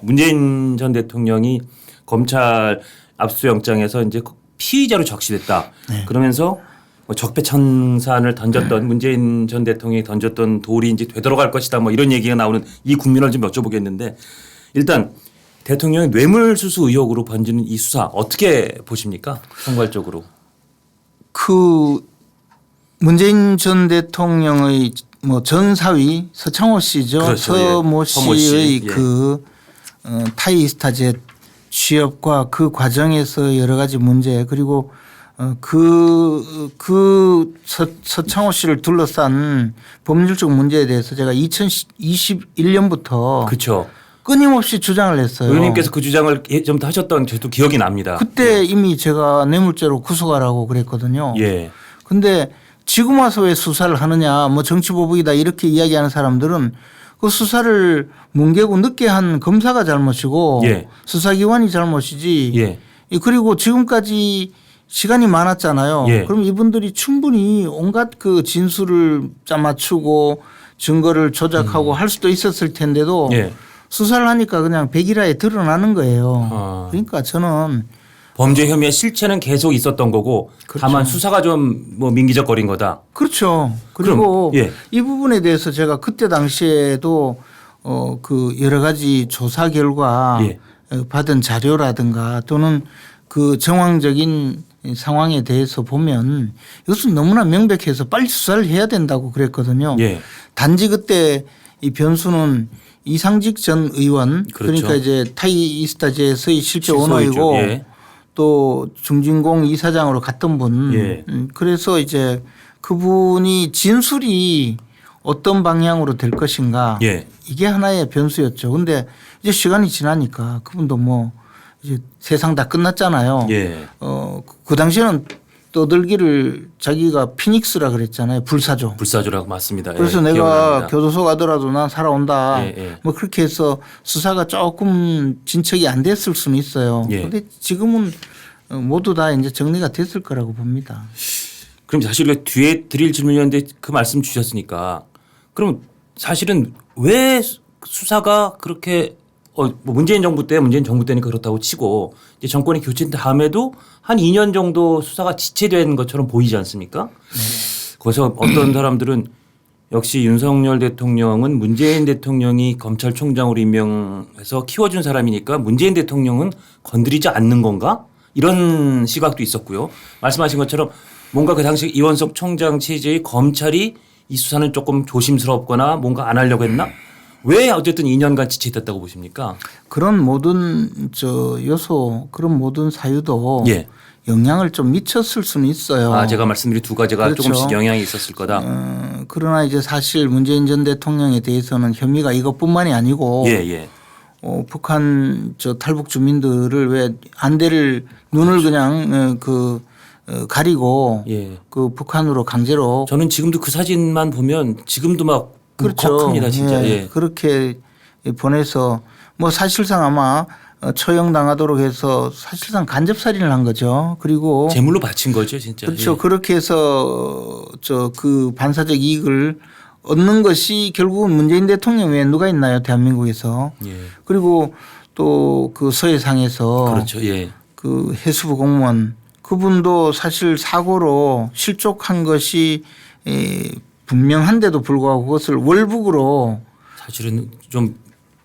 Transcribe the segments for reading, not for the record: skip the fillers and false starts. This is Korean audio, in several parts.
문재인 전 대통령이 검찰 압수영장에서 이제 피의자로 적시됐다. 네. 그러면서 뭐 적폐청산을 던졌던 문재인 전 대통령이 던졌던 돌이 이제 되돌아갈 것이다. 뭐 이런 얘기가 나오는 이 국면을 좀 여쭤보겠는데 일단 대통령의 뇌물수수 의혹으로 번지는 이 수사 어떻게 보십니까? 총괄적으로. 그 문재인 전 대통령의 뭐 전 사위 서창호 씨죠. 그렇죠. 서모 예. 서모 씨의 씨. 예. 그 타이스타젯 취업과 그 과정에서 여러 가지 문제 그리고 서창호 씨를 둘러싼 법률적 문제에 대해서 제가 2021년부터 그렇죠. 끊임없이 주장을 했어요. 의원님께서 그 주장을 좀 더 하셨던 저도 기억이 납니다. 그때 이미 제가 뇌물죄로 구속하라고 그랬거든요. 예. 근데 지금 와서 왜 수사를 하느냐 뭐 정치보복이다 이렇게 이야기하는 사람들은 그 수사를 뭉개고 늦게 한 검사가 잘못이고 예. 수사기관이 잘못이지. 예. 그리고 지금까지 시간이 많았잖아요. 예. 그럼 이분들이 충분히 온갖 그 진술을 짜맞추고 증거를 조작하고 할 수도 있었을 텐데도 예. 수사를 하니까 그냥 백일화에 드러나는 거예요. 아. 그러니까 저는 범죄 혐의의 실체는 계속 있었던 거고 그렇죠. 다만 수사가 좀 뭐 민기적거린 거다. 그렇죠. 그리고 그럼, 예. 이 부분에 대해서 제가 그때 당시에도 그 여러 가지 조사 결과 예. 받은 자료라든가 또는 그 정황적인 상황에 대해서 보면 이것은 너무나 명백해서 빨리 수사를 해야 된다고 그랬거든요. 예. 단지 그때 이 변수는 이상직 전 의원 그렇죠. 그러니까 이제 타이이스타제에서의 실제 실소이죠. 오너이고 예. 또 중진공 이사장으로 갔던 분. 예. 그래서 이제 그분이 진술이 어떤 방향으로 될 것인가. 예. 이게 하나의 변수였죠. 근데 이제 시간이 지나니까 그분도 뭐 이제 세상 다 끝났잖아요. 예. 그 당시에는 떠들기를 자기가 피닉스라 그랬잖아요. 불사조. 불사조라고 맞습니다. 그래서 예. 내가 기억납니다. 교도소 가더라도 난 살아온다. 예, 예. 뭐 그렇게 해서 수사가 조금 진척이 안 됐을 수는 있어요. 예. 그런데 지금은 모두 다 이제 정리가 됐을 거라고 봅니다. 그럼 사실 왜 뒤에 드릴 질문이었는데 그 말씀 주셨으니까 그럼 사실은 왜 수사가 그렇게 뭐 문재인 정부 때니까 그렇다고 치고 이제 정권이 교체된 다음에도 한 2년 정도 수사가 지체된 것처럼 보이지 않습니까? 거기서 어떤 사람들은 역시 윤석열 대통령은 문재인 대통령이 검찰총장으로 임명해서 키워준 사람이니까 문재인 대통령은 건드리지 않는 건가? 이런 시각도 있었고요. 말씀하신 것처럼 뭔가 그 당시 이원석 총장 체제의 검찰이 이 수사는 조금 조심스럽거나 뭔가 안 하려고 했나? 왜 어쨌든 2년간 지체됐다고 보십니까? 그런 모든 요소 그런 모든 사유도 예. 영향을 좀 미쳤을 수는 있어요. 아, 제가 말씀드린 두 가지가 그렇죠. 조금씩 영향이 있었을 거다. 그러나 이제 사실 문재인 전 대통령에 대해서는 혐의가 이것뿐만이 아니고 예, 예. 북한 탈북 주민들을 왜 안대를 눈을 그냥 가리고 예. 그 북한으로 강제로 저는 지금도 그 사진만 보면 지금도 막 그렇죠. 울컥합니다, 진짜. 예. 예. 그렇게 보내서 뭐 사실상 아마 처형당하도록 해서 사실상 간접살인을 한 거죠. 그리고 제물로 바친 거죠, 진짜. 그렇죠. 예. 그렇게 해서 그 반사적 이익을 얻는 것이 결국은 문재인 대통령 외에 누가 있나요? 대한민국에서. 예. 그리고 또 그 서해상에서 그렇죠. 예. 그 해수부 공무원 그분도 사실 사고로 실족한 것이 분명한데도 불구하고 그것을 월북으로 사실은 좀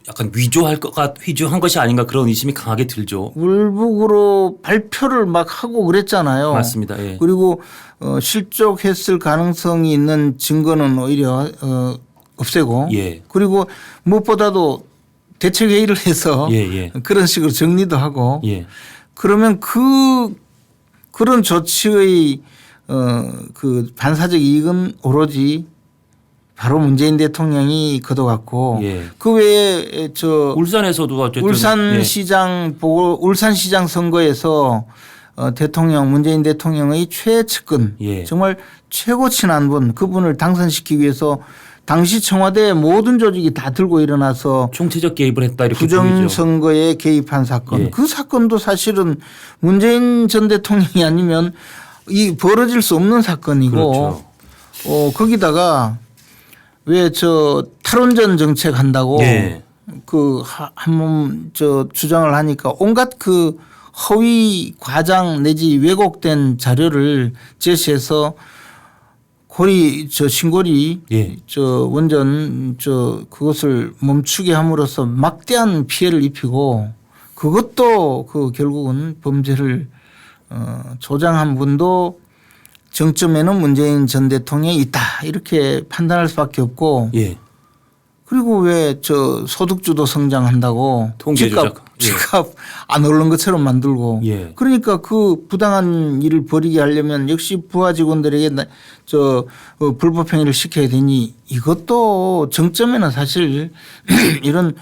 약간 위조한 것이 아닌가 그런 의심이 강하게 들죠. 월북으로 발표를 막 하고 그랬잖아요. 맞습니다. 예. 그리고 실족했을 가능성이 있는 증거는 오히려 없애고 예. 그리고 무엇보다도 대책회의를 해서 예, 예. 그런 식으로 정리도 하고 예. 그러면 그런 조치의 그 반사적 이익은 오로지 바로 문재인 대통령이 거둬갔고 예. 그 외에 울산에서도 어쨌든 울산시장 선거에서 대통령 문재인 대통령의 최측근 예. 정말 최고 친한 분 그분을 당선시키기 위해서 당시 청와대 모든 조직이 다 들고 일어나서 총체적 개입을 했다 이렇게 보이죠. 부정선거에 개입한 사건. 예. 그 사건도 사실은 문재인 전 대통령이 아니면 이 벌어질 수 없는 사건이고 그렇죠. 거기다가 왜 탈원전 정책 한다고 예. 그 한몸 주장을 하니까 온갖 그 허위 과장 내지 왜곡된 자료를 제시해서 신고리 예. 원전 그것을 멈추게 함으로써 막대한 피해를 입히고 그것도 그 결국은 범죄를 조장한 분도 정점에는 문재인 전 대통령이 있다 이렇게 판단할 수밖에 없고 예. 그리고 왜 소득주도 성장한다고 통계 조작. 집값 안 오른 것처럼 만들고 예. 그러니까 그 부당한 일을 벌이게 하려면 역시 부하 직원들에게 불법 행위를 시켜야 되니 이것도 정점에는 사실 이런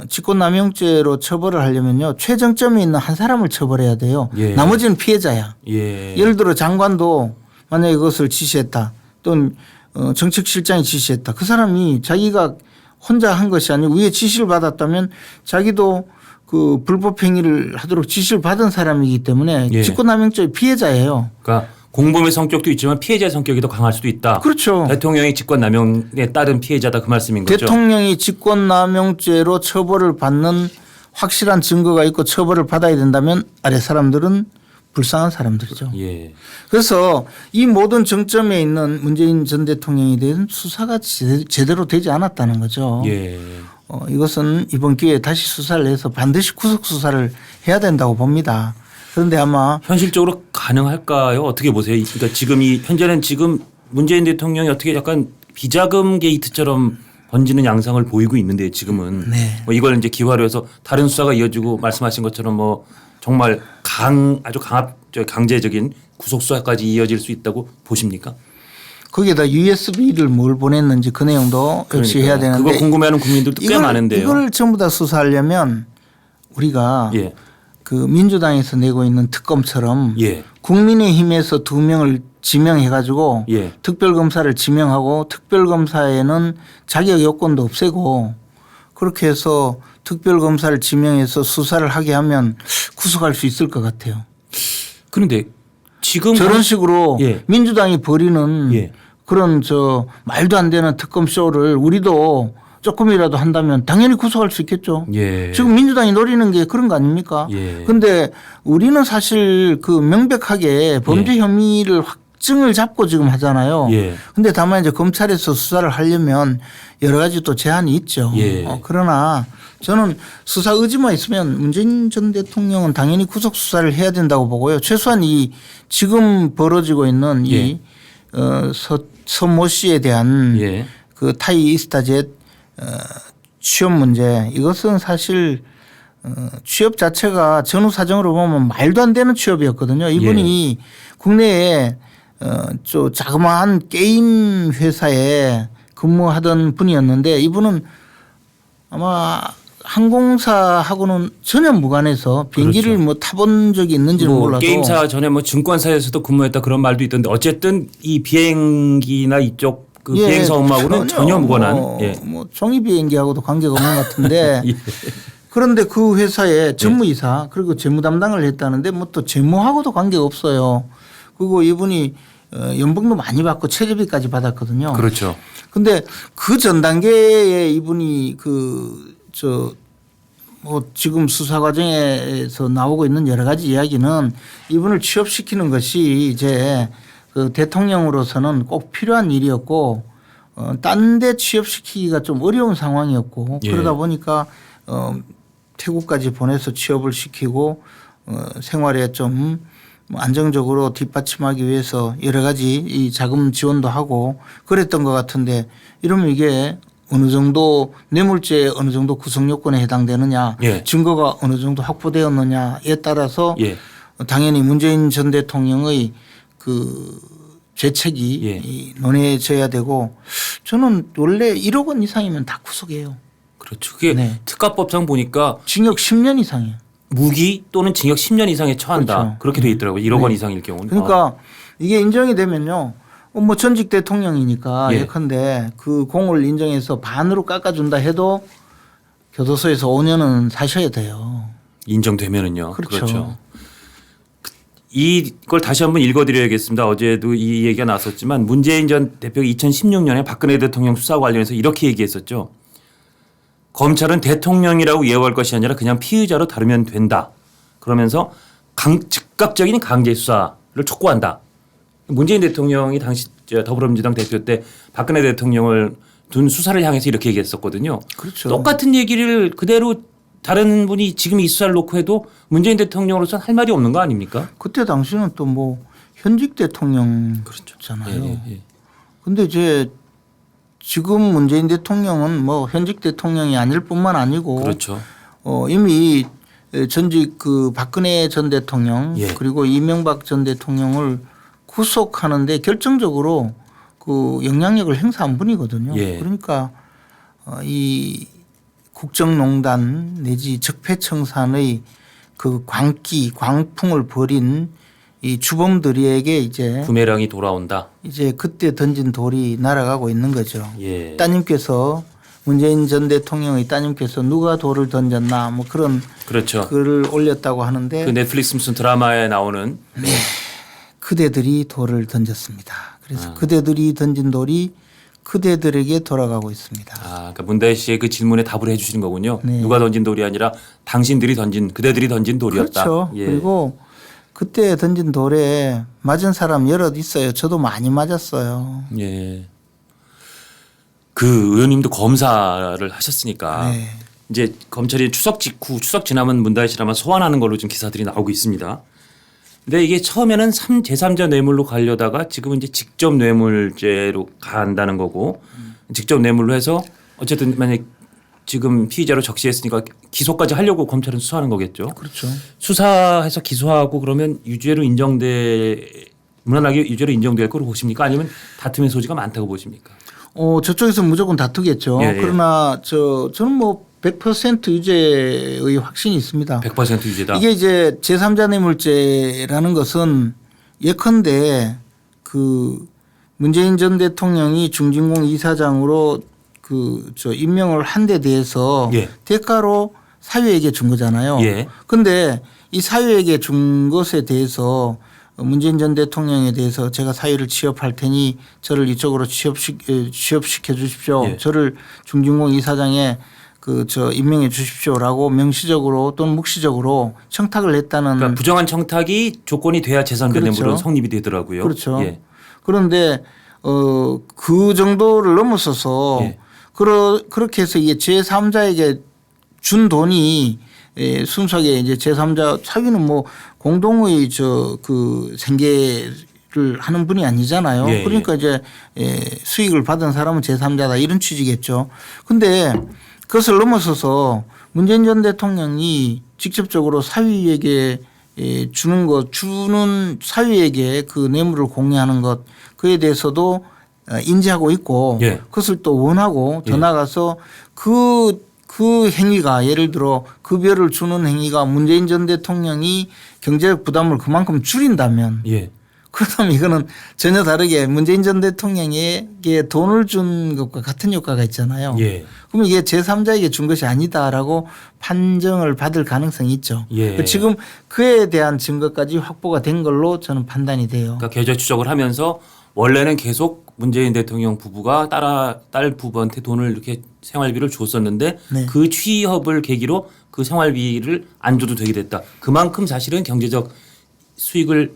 직권남용죄로 처벌을 하려면요 최정점에 있는 한 사람을 처벌해야 돼요. 예. 나머지는 피해자야. 예. 예를 들어 장관도 만약에 그것을 지시했다 또는 정책실장이 지시했다. 그 사람이 자기가 혼자 한 것이 아니고 위에 지시를 받았다면 자기도 그 불법 행위를 하도록 지시를 받은 사람이기 때문에 예. 직권남용죄의 피해자예요. 그러니까 공범의 성격도 있지만 피해자의 성격이 더 강할 수도 있다. 그렇죠. 대통령이 직권남용에 따른 피해자다 그 말씀인 거죠. 대통령이 직권남용죄로 처벌을 받는 확실한 증거가 있고 처벌을 받아야 된다면 아래 사람들은 불쌍한 사람들이죠. 예. 그래서 이 모든 정점에 있는 문재인 전 대통령에 대한 수사가 제대로 되지 않았다는 거죠. 예. 이것은 이번 기회에 다시 수사를 해서 반드시 구속 수사를 해야 된다고 봅니다. 그런데 아마 현실적으로 가능할까요? 어떻게 보세요? 그러니까 현재는 지금 문재인 대통령이 어떻게 약간 비자금 게이트처럼 번지는 양상을 보이고 있는데 지금은 네. 뭐 이걸 이제 기화로 해서 다른 수사가 이어지고 말씀하신 것처럼 뭐 정말 아주 강제적인 구속 수사까지 이어질 수 있다고 보십니까? 거기에다 USB를 뭘 보냈는지 그 내용도 역시 해야 되는데 그거 궁금해하는 국민들도 꽤 많은데요. 이걸 전부 다 수사하려면 우리가 예. 그 민주당에서 내고 있는 특검처럼 예. 국민의힘에서 2명을 지명해 가지고 예. 특별검사를 지명하고 특별검사에는 자격 요건도 없애고 그렇게 해서 특별검사를 지명해서 수사를 하게 하면 구속할 수 있을 것 같아요. 그런데 지금 저런 식으로 예. 민주당이 벌이는 예. 그런 말도 안 되는 특검 쇼를 우리도 조금이라도 한다면 당연히 구속할 수 있겠죠. 예. 지금 민주당이 노리는 게 그런 거 아닙니까? 그런데 예. 우리는 사실 그 명백하게 범죄 혐의를 확증을 잡고 지금 하잖아요. 그런데 예. 다만 이제 검찰에서 수사를 하려면 여러 가지 또 제한이 있죠. 예. 그러나 저는 수사 의지만 있으면 문재인 전 대통령은 당연히 구속 수사를 해야 된다고 보고요. 최소한 이 지금 벌어지고 있는 이 서모 씨에 대한 예. 그 타이 이스타젯 취업 문제 이것은 사실 취업 자체가 전후 사정으로 보면 말도 안 되는 취업이었거든요. 이분이 국내에 자그마한 게임 회사에 근무하던 분이었는데 이분은 아마 항공사하고는 전혀 무관해서 비행기를 그렇죠. 뭐 타본 적이 있는지는 몰라도 게임사 전에 뭐 증권사에서도 근무했다 그런 말도 있던데 어쨌든 이 비행기나 이쪽 그 비행사 업무하고는 전혀 무관한 뭐 종이 비행기하고도 관계가 없는 것 같은데 예. 그런데 그 회사의 전무이사 그리고 재무 담당을 했다는데 뭐 또 재무하고도 관계가 없어요. 그리고 이분이 연봉도 많이 받고 최저비까지 받았거든요. 그렇죠. 근데 그 전 단계에 이분이 뭐 지금 수사 과정에서 나오고 있는 여러 가지 이야기는 이분을 취업시키는 것이 이제 그 대통령으로서는 꼭 필요한 일이었고 딴 데 취업시키기가 좀 어려운 상황이었고 예. 그러다 보니까 태국까지 보내서 취업을 시키고 생활에 좀 안정적으로 뒷받침하기 위해서 여러 가지 이 자금 지원도 하고 그랬던 것 같은데 이러면 이게 어느 정도 뇌물죄에 어느 정도 구성 요건에 해당되느냐 예. 증거가 어느 정도 확보되었느냐에 따라서 예. 당연히 문재인 전 대통령의 그 죄책이 예. 논해져야 되고 저는 원래 1억 원 이상이면 다 구속해요. 그렇죠. 그게 네. 특가법상 보니까 징역 10년 이상이에요. 무기 또는 징역 10년 이상에 처한다. 그렇죠. 그렇게 돼 있더라고요. 1억 네. 원 이상일 경우는. 그러니까 이게 인정이 되면요. 뭐 전직 대통령이니까 예. 예컨대 그 공을 인정해서 반으로 깎아준다 해도 교도소에서 5년은 사셔야 돼요. 인정되면은요. 그렇죠. 이걸 다시 한번 읽어드려야겠습니다. 어제도 이 얘기가 나왔었지만 문재인 전 대표가 2016년에 박근혜 대통령 수사 관련해서 이렇게 얘기했었죠. 검찰은 대통령이라고 이해할 것이 아니라 그냥 피의자로 다루면 된다. 그러면서 즉각적인 강제 수사를 촉구한다. 문재인 대통령이 당시 더불어민주당 대표 때 박근혜 대통령을 둔 수사를 향해서 이렇게 얘기했었거든요. 그렇죠. 똑같은 얘기를 그대로 다른 분이 지금 이 수사를 놓고 해도 문재인 대통령으로서는 할 말이 없는 거 아닙니까? 그때 당시는 또 뭐 현직 대통령잖아요. 그렇죠. 예. 근데 이제 지금 문재인 대통령은 뭐 현직 대통령이 아닐 뿐만 아니고 그렇죠. 이미 전직 그 박근혜 전 대통령 예. 그리고 이명박 전 대통령을 구속하는데 결정적으로 그 영향력을 행사한 분이거든요. 예. 그러니까 이 국정농단 내지 적폐청산의 그 광풍을 벌인 이 주범들에게 이제 부메랑이 돌아온다. 이제 그때 던진 돌이 날아가고 있는 거죠. 예. 따님께서 문재인 전 대통령의 따님께서 누가 돌을 던졌나 뭐 그런 그렇죠. 글을 올렸다고 하는데 그 넷플릭스 무슨 드라마에 나오는 그대들이 돌을 던졌습니다. 그래서 그대들이 던진 돌이 그대들에게 돌아가고 있습니다. 그러니까 문다혜 씨의 그 질문에 답을 해 주시는 거군요. 네. 누가 던진 돌이 아니라 당신들이 던진 그대들이 던진 돌이었다. 그렇죠. 예. 그리고 그때 던진 돌에 맞은 사람 여럿 있어요. 저도 많이 맞았어요. 예. 그 의원님도 검사를 하셨으니까 네. 이제 검찰이 추석 직후 추석 지나면 문다혜 씨를 아마 소환하는 걸로 지금 기사들이 나오고 있습니다. 근데 이게 처음에는 제3자 뇌물로 가려다가 지금은 이제 직접 뇌물죄로 간다는 거고 직접 뇌물로 해서 어쨌든 만약 지금 피의자로 적시했으니까 기소까지 하려고 검찰은 수사하는 거겠죠. 그렇죠. 수사해서 기소하고 그러면 유죄로 무난하게 유죄로 인정될 거로 보십니까? 아니면 다툼의 소지가 많다고 보십니까? 저쪽에서 무조건 다투겠죠. 예, 예. 그러나 저는 뭐 100% 유죄의 확신이 있습니다. 100% 유죄다. 이게 이제 제3자 뇌물죄라는 것은 예컨대 그 문재인 전 대통령이 중진공 이사장으로 임명을 한 데 대해서 예. 대가로 사유에게 준 거잖아요. 예. 그런데 이 사유에게 준 것에 대해서 문재인 전 대통령에 대해서 제가 사유를 취업할 테니 저를 이쪽으로 취업시켜 주십시오. 예. 저를 중진공 이사장에 임명해 주십시오라고 명시적으로 또는 묵시적으로 청탁을 했다는. 그러니까 부정한 청탁이 조건이 돼야 제3자 그렇죠. 뇌물은 성립이 되더라고요. 그렇죠. 예. 그런데 그 정도를 넘어서서 예. 그렇게 해서 이게 제3자에게 준 돈이 순수하게 이제 제3자 사위는 뭐 공동의 생계를 하는 분이 아니잖아요. 예, 그러니까 이제 수익을 받은 사람은 제3자다 이런 취지겠죠. 근데 그것을 넘어서서 문재인 전 대통령이 직접적으로 사위에게 주는 사위에게 그 뇌물을 공유하는 것 그에 대해서도 인지하고 있고 예. 그것을 또 원하고 더 예. 나아가서 그 행위가 예를 들어 급여를 주는 행위가 문재인 전 대통령이 경제적 부담을 그만큼 줄인다면 예. 그렇다면 이거는 전혀 다르게 문재인 전 대통령에게 돈을 준 것과 같은 효과가 있잖아요. 예. 그러면 이게 제3자에게 준 것이 아니다라고 판정을 받을 가능성이 있죠. 예. 지금 그에 대한 증거까지 확보가 된 걸로 저는 판단이 돼요. 그러니까 계좌 추적을 하면서 원래는 계속 문재인 대통령 부부가 딸 부부한테 돈을 이렇게 생활비를 줬었는데 네. 그 취업을 계기로 그 생활비를 안 줘도 되게 됐다. 그만큼 사실은 경제적 수익을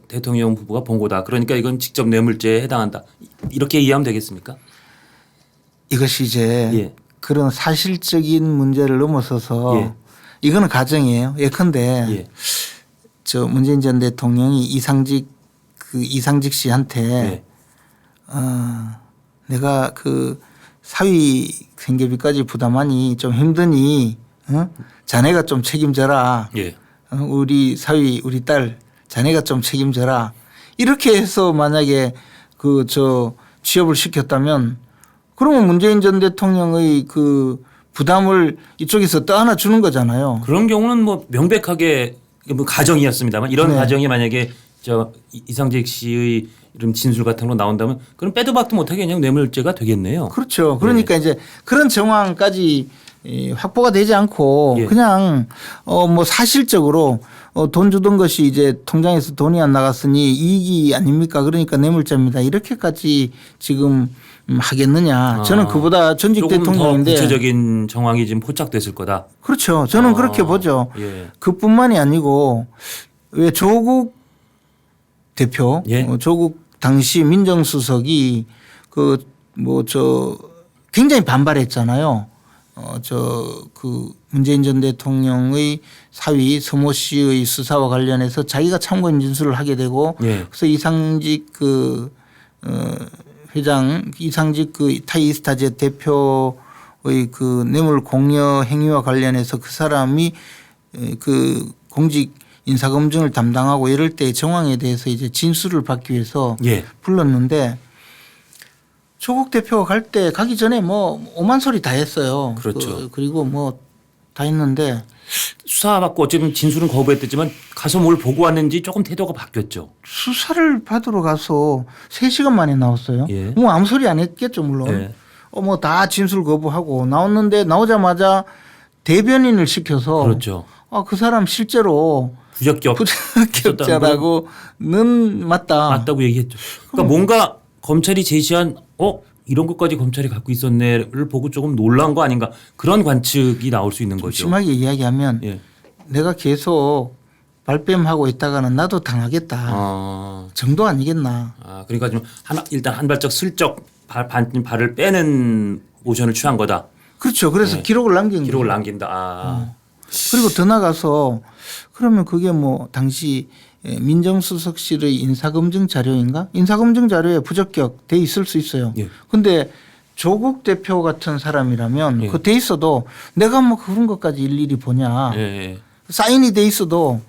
대통령 부부가 본 거다. 그러니까 이건 직접 뇌물죄에 해당한다. 이렇게 이해하면 되겠습니까? 이것이 이제 예. 그런 사실적인 문제를 넘어서서 예. 이거는 가정이에요. 예컨대 예. 문재인 전 대통령이 이상직 씨한테 예. 내가 그 사위 생계비까지 부담하니 좀 힘드니 자네가 좀 책임져라. 예. 우리 사위 우리 딸 자네가 좀 책임져라. 이렇게 해서 만약에 취업을 시켰다면 그러면 문재인 전 대통령의 그 부담을 이쪽에서 떠안아 주는 거잖아요. 그런 경우는 뭐 명백하게 뭐 가정이었습니다만 이런 네. 가정이 만약에 이상직 씨의 이런 진술 같은 거 나온다면 그럼 빼도 박도 못하게 그냥 뇌물죄가 되겠네요. 그렇죠. 그러니까 이제 그런 정황까지 확보가 되지 않고 예. 그냥 뭐 사실적으로 돈 주던 것이 이제 통장에서 돈이 안 나갔으니 이익이 아닙니까? 그러니까 뇌물죄입니다. 이렇게까지 지금 하겠느냐. 저는 그보다 전직 조금 대통령인데 더 구체적인 정황이 지금 포착됐을 거다. 그렇죠. 저는 그렇게 보죠. 예. 그뿐만이 아니고 왜 조국 대표, 예. 조국 당시 민정수석이 굉장히 반발했잖아요. 문재인 전 대통령의 사위 서모 씨의 수사와 관련해서 자기가 참고인 진술을 하게 되고 예. 그래서 이상직 회장, 이상직 타이스타제 대표의 뇌물 공여 행위와 관련해서 그 사람이 공직 인사검증을 담당하고 이럴 때 정황에 대해서 이제 진술을 받기 위해서 예. 불렀는데 조국 대표가 가기 전에 뭐 오만 소리 다 했어요. 그렇죠. 그리고 뭐 다 했는데 수사받고 어쨌든 진술은 거부했댔지만 가서 뭘 보고 왔는지 조금 태도가 바뀌었죠. 수사를 받으러 가서 3시간 만에 나왔어요. 예. 뭐 아무 소리 안 했겠죠 물론. 예. 뭐 다 진술 거부하고 나왔는데 나오자마자 대변인을 시켜서 그렇죠. 그 사람 실제로 부적격자라고는 맞다고 얘기했죠. 그러니까 뭔가 검찰이 제시한 이런 것까지 검찰이 갖고 있었네를 보고 조금 놀란 거 아닌가 그런 관측이 나올 수 있는 거죠. 심하게 이야기하면 예. 내가 계속 발뺌하고 있다가는 나도 당하겠다 정도 아니겠나. 그러니까 좀 일단 한 발짝 슬쩍 발을 빼는 모션을 취한 거다. 그렇죠. 그래서 예. 기록을 남긴 기록을 거예요. 남긴다. 그리고 더 나가서 그러면 그게 뭐 당시 민정수석실의 인사검증 자료인가? 인사검증 자료에 부적격 돼 있을 수 있어요. 그런데 조국 대표 같은 사람이라면 그 돼 있어도 내가 뭐 그런 것까지 일일이 보냐. 사인이 돼 있어도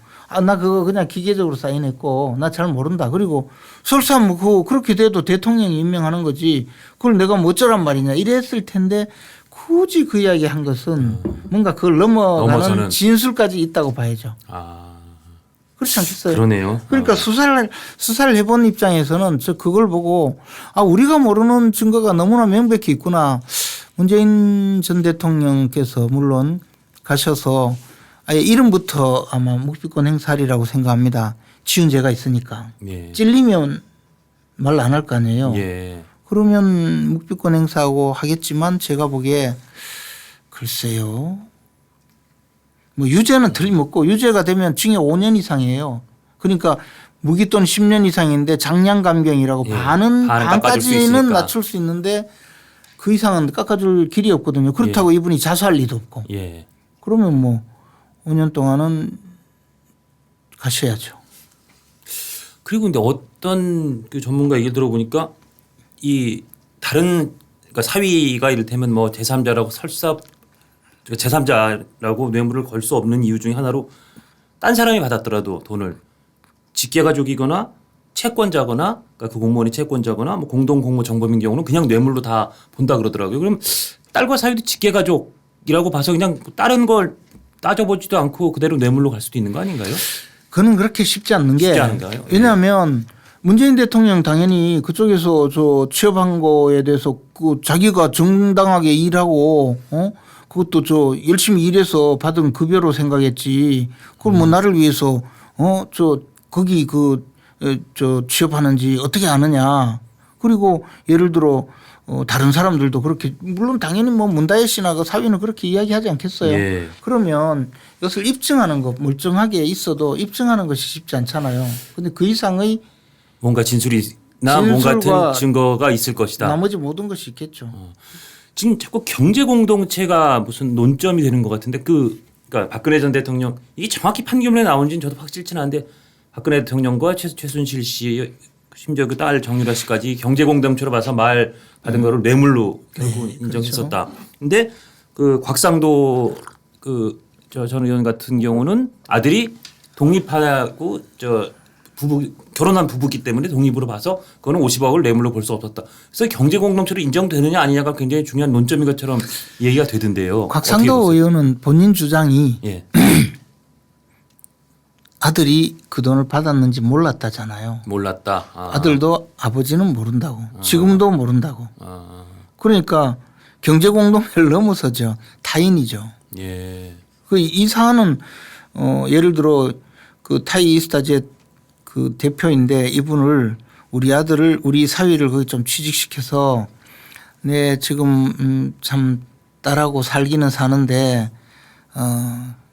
나 그거 그냥 기계적으로 사인했고 나 잘 모른다. 그리고 설사 뭐 그렇게 돼도 대통령이 임명하는 거지 그걸 내가 뭐 어쩌란 말이냐 이랬을 텐데 굳이 그 이야기 한 것은 뭔가 그걸 넘어가는 진술까지 있다고 봐야죠. 그렇지 않겠어요? 그러네요. 그러니까 수사를 해본 입장에서는 그걸 보고 우리가 모르는 증거가 너무나 명백히 있구나. 문재인 전 대통령께서 물론 가셔서 아예 이름부터 아마 묵비권 행사하리라고 생각합니다. 지은 죄가 있으니까. 예. 찔리면 말 안 할 거 아니에요. 예. 그러면 묵비권 행사하고 하겠지만 제가 보기에 글쎄요. 뭐 유죄는 틀림없고 유죄가 되면 징역 5년 이상이에요. 그러니까 무기 또는 10년 이상인데 장량감경이라고 반까지는 낮출 수 있는데 그 이상은 깎아줄 길이 없거든요. 그렇다고 이분이 자수할 리도 없고. 그러면 뭐 5년 동안은 가셔야죠. 그리고 근데 어떤 전문가 얘기 들어보니까 이 다른 그러니까 사위가 이를테면 뭐 제3자라고 제3자라고 뇌물을 걸 수 없는 이유 중에 하나로 딴 사람이 받았더라도 돈을 직계가족이거나 채권자거나 그러니까 그 공무원이 채권자거나 뭐 공동공모 정범인 경우는 그냥 뇌물로 다 본다 그러더라고요. 그럼 딸과 사위도 직계가족이라고 봐서 그냥 다른 걸 따져보지도 않고 그대로 뇌물로 갈 수도 있는 거 아닌가요? 그는 그렇게 쉽지 않는 게 않은가요? 왜냐하면 문재인 대통령 당연히 그쪽에서 취업한 거에 대해서 자기가 정당하게 일하고 그것도 열심히 일해서 받은 급여로 생각했지. 그걸 뭐 나를 위해서 거기 취업하는지 어떻게 아느냐. 그리고 예를 들어 다른 사람들도 그렇게 물론 당연히 뭐 문다혜 씨나 그 사위는 그렇게 이야기하지 않겠어요. 그러면 이것을 입증하는 것 멀쩡하게 있어도 입증하는 것이 쉽지 않잖아요. 그런데 그 이상의 뭔가 진술이나 뭔가 같은 증거가 있을 것이다. 나머지 모든 것이 있겠죠. 지금 자꾸 경제 공동체가 무슨 논점이 되는 것 같은데 그러니까 박근혜 전 대통령 이게 정확히 판결문에 나온지는 저도 확실치는 않은데 박근혜 대통령과 최순실 씨 심지어 그 딸 정유라 씨까지 경제 공동체로 봐서 말 받은 거를 뇌물로 결국 인정했었다. 그런데 그 곽상도 전 의원 같은 경우는 아들이 독립하고 결혼한 부부기 때문에 독립으로 봐서 그거는 50억을 뇌물로 볼 수 없었다. 그래서 경제 공동체로 인정되느냐 아니냐가 굉장히 중요한 논점인 것처럼 얘기가 되던데요. 곽상도 의원은 본인 주장이 아들이 그 돈을 받았는지 몰랐다잖아요. 몰랐다. 아들도 아버지는 모른다고. 지금도 모른다고. 그러니까 경제 공동체를 넘어서죠. 타인이죠. 이 사안은 예를 들어 그 타이스타제 그 대표인데 이분을 우리 아들을 우리 사위를 거기 좀 취직시켜서 네, 지금 참 딸하고 살기는 사는데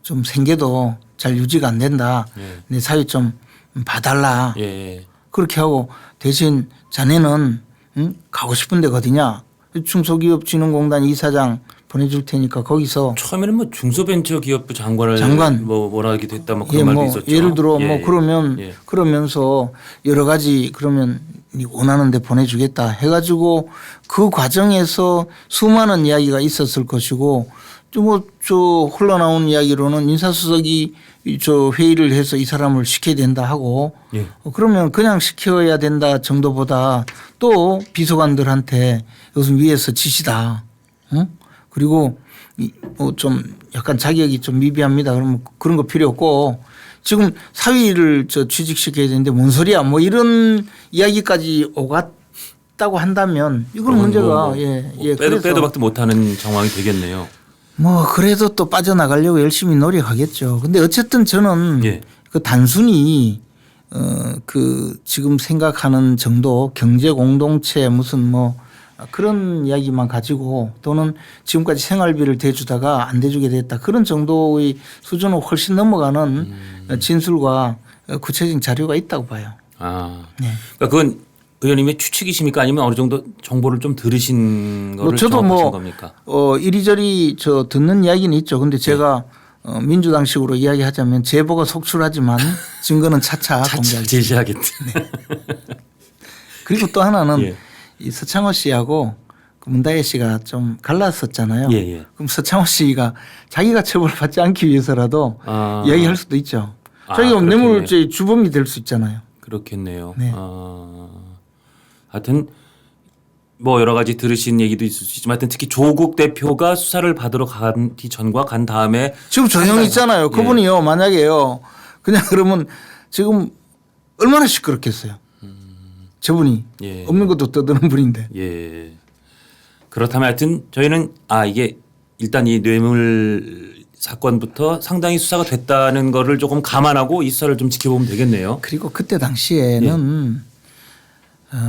좀 생계도 잘 유지가 안 된다. 예. 내 사위 좀 봐달라. 예. 그렇게 하고 대신 자네는 가고 싶은 데가 어디냐? 중소기업진흥공단 이사장 보내줄 테니까 거기서 처음에는 뭐 중소벤처기업부 장관을 장관. 뭐라 하기도 했다 뭐 그런 예, 말도 뭐 있었죠. 예를 들어 예, 뭐 예. 그러면 예. 그러면서 여러 가지 그러면 네 원하는 데 보내주겠다 해가지고 그 과정에서 수많은 이야기가 있었을 것이고 저 흘러나온 이야기로는 인사수석이 저 회의를 해서 이 사람을 시켜야 된다 하고 예. 그러면 그냥 시켜야 된다 정도보다 또 비서관들한테 이것은 위에서 지시다. 응? 그리고 좀 약간 자격이 좀 미비합니다. 그러면 그런 거 필요 없고 지금 사위를 저 취직시켜야 되는데 뭔 소리야 뭐 이런 이야기까지 오갔다고 한다면 이건 문제가 빼도 박도 못하는 정황이 되겠네요. 뭐 그래도 또 빠져나가려고 열심히 노력하겠죠. 근데 어쨌든 저는 예. 그 단순히 그 지금 생각하는 정도 경제 공동체 무슨 뭐 그런 이야기만 가지고 또는 지금까지 생활비를 대주다가 안 대주게 됐다 그런 정도의 수준을 훨씬 넘어가는 진술과 구체적인 자료가 있다고 봐요. 아, 네. 그러니까 그건 의원님의 추측이십니까 아니면 어느 정도 정보를 좀 들으신 거를 저도 정확하신 겁니까? 이리저리 저 듣는 이야기는 있죠. 근데 제가 민주당식으로 이야기하자면 제보가 속출하지만 증거는 차차 공개하겠습니다. 제시하겠다. 그리고 또 하나는 예. 이 서창호 씨하고 그 문다혜 씨가 좀 갈랐었잖아요. 예. 그럼 서창호 씨가 자기가 처벌받지 않기 위해서라도 이야기할 수도 있죠. 자기가 그렇겠네. 뇌물죄 주범이 될 수 있잖아요. 그렇겠네요. 네. 하여튼 뭐 여러 가지 들으신 얘기도 있을 수 있지만 하여튼 특히 조국 대표가 수사를 받으러 가기 전과 간 다음에 지금 전형 있잖아요. 그분이요. 만약에요. 그냥 그러면 지금 얼마나 시끄럽겠어요. 저분이 예. 없는 것도 떠드는 분인데. 예. 그렇다면 하여튼 저희는 이게 일단 이 뇌물 사건부터 상당히 수사가 됐다는 거를 조금 감안하고 이 수사를 좀 지켜보면 되겠네요. 그리고 그때 당시에는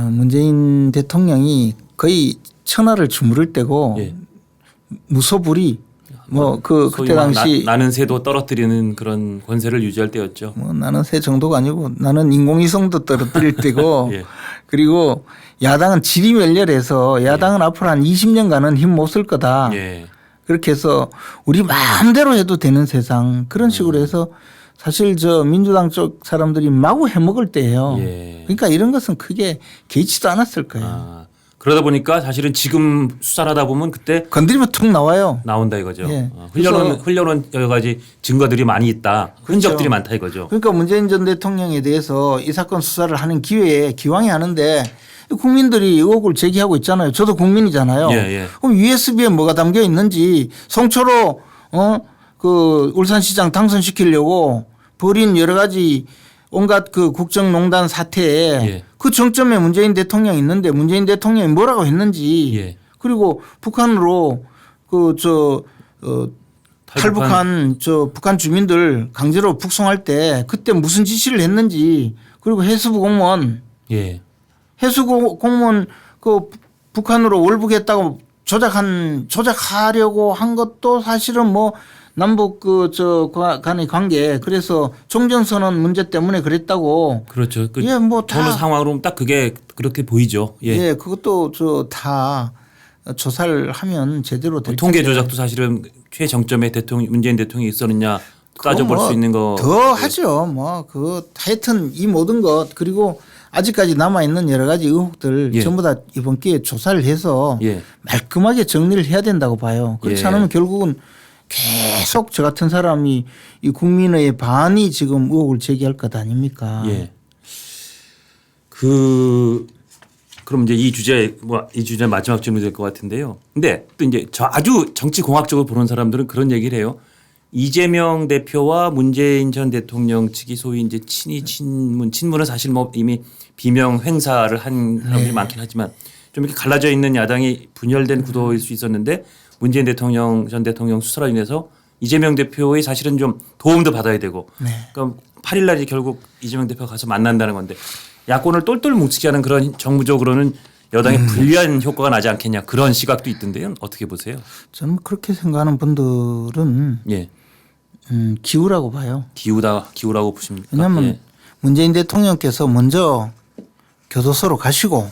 문재인 대통령이 거의 천하를 주무를 때고 예. 무소불위 뭐 소위 그때 막 당시 나는 새도 떨어뜨리는 그런 권세를 유지할 때였죠. 뭐 나는 새 정도가 아니고 나는 인공위성도 떨어뜨릴 때고 예. 그리고 야당은 질이 멸렬해서 야당은 앞으로 한 20년간은 힘 못 쓸 거다. 예. 그렇게 해서 우리 마음대로 해도 되는 세상 그런 식으로 해서 사실 저 민주당 쪽 사람들이 마구 해먹을 때예요. 예. 그러니까 이런 것은 크게 개의치도 않았을 거예요. 그러다 보니까 사실은 지금 수사를 하다 보면 그때 건드리면 툭 나와요. 나온다 이거죠. 예. 흘려놓은 여러 가지 증거들이 많이 있다. 흔적들이 많다 이거죠. 그러니까 문재인 전 대통령에 대해서 이 사건 수사를 하는 기회에 기왕에 하는데 국민들이 의혹을 제기하고 있잖아요. 저도 국민이잖아요. 예. 그럼 USB에 뭐가 담겨 있는지 성초로 그 울산시장 당선시키려고 벌인 여러 가지 온갖 그 국정농단 사태에 예. 그 정점에 문재인 대통령이 있는데 문재인 대통령이 뭐라고 했는지 예. 그리고 북한으로 탈북한 북한 주민들 강제로 북송할 때 그때 무슨 지시를 했는지 그리고 해수부 공무원 예. 공무원 그 북한으로 월북했다고 조작하려고 한 것도 사실은 뭐 남북 간의 관계 그래서 종전선언 문제 때문에 그랬다고. 그렇죠. 예, 뭐 다. 어느 상황으로 딱 그게 그렇게 보이죠. 예. 예, 그것도 다 조사를 하면 제대로 될 통계 텐데. 조작도 사실은 최정점에 문재인 대통령이 있었느냐 따져볼 수 있는 거. 더 하죠. 뭐 하여튼 이 모든 것 그리고 아직까지 남아 있는 여러 가지 의혹들 예. 전부 다 이번 기회에 조사를 해서 예. 말끔하게 정리를 해야 된다고 봐요. 그렇지 예. 않으면 결국은 계속 저 같은 사람이 이 국민의 반이 지금 의혹을 제기할 것 아닙니까? 예. 그럼 이제 이 주제 마지막 질문이 될 것 같은데요. 근데 또 이제 아주 정치 공학적으로 보는 사람들은 그런 얘기를 해요. 이재명 대표와 문재인 전 대통령 측이 소위 이제 친문은 사실 뭐 이미 비명 행사를 한 사람들이 많긴 하지만 좀 이렇게 갈라져 있는 야당이 분열된 구도일 수 있었는데 문재인 전 대통령 수사로 인해서 이재명 대표의 사실은 좀 도움도 받아야 되고 그러니까 8일 날이 결국 이재명 대표가 가서 만난다는 건데 야권을 똘똘 뭉치게 하는 그런 정무적으로는 여당에 불리한 효과가 나지 않겠냐 그런 시각도 있던데요. 어떻게 보세요? 저는 그렇게 생각하는 분들은 예. 기우라고 봐요. 기우라고 보십니까? 왜냐하면 예. 문재인 대통령께서 먼저 교도소로 가시고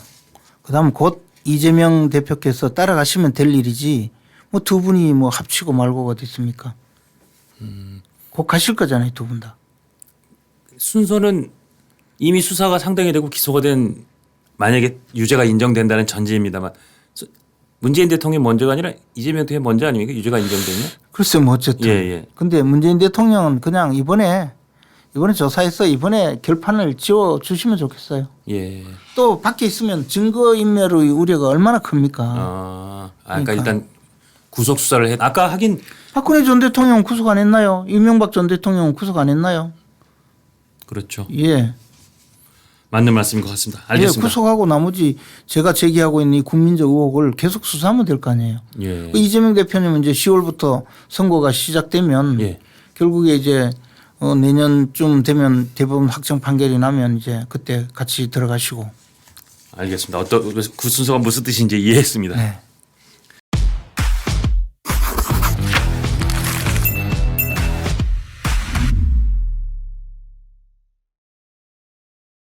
그다음 곧 이재명 대표께서 따라가시면 될 일이지 뭐 두 분이 뭐 합치고 말고가 어디 있습니까? 곧 가실 거잖아요, 두 분 다. 순서는 이미 수사가 상당히 되고 기소가 된 만약에 유죄가 인정된다는 전제입니다만 문재인 대통령이 먼저가 아니라 이재명 대통령이 먼저 아닙니까? 유죄가 인정되면? 글쎄 뭐 어쨌든. 예. 근데 문재인 대통령은 그냥 이번에 조사해서 이번에 결판을 지어 주시면 좋겠어요. 예. 또 밖에 있으면 증거인멸의 우려가 얼마나 큽니까? 그러니까 일단 구속 수사를 해. 아까 하긴 박근혜 전 대통령 구속 안 했나요? 이명박 전 대통령 구속 안 했나요? 그렇죠. 예. 맞는 말씀인 것 같습니다. 알겠습니다. 예, 구속하고 나머지 제가 제기하고 있는 이 국민적 의혹을 계속 수사하면 될 거 아니에요. 예. 이재명 대표님은 이제 10월부터 선거가 시작되면 예. 결국에 이제 내년쯤 되면 대법원 확정 판결이 나면 이제 그때 같이 들어가시고. 알겠습니다. 그 순서가 무슨 뜻인지 이해했습니다. 네.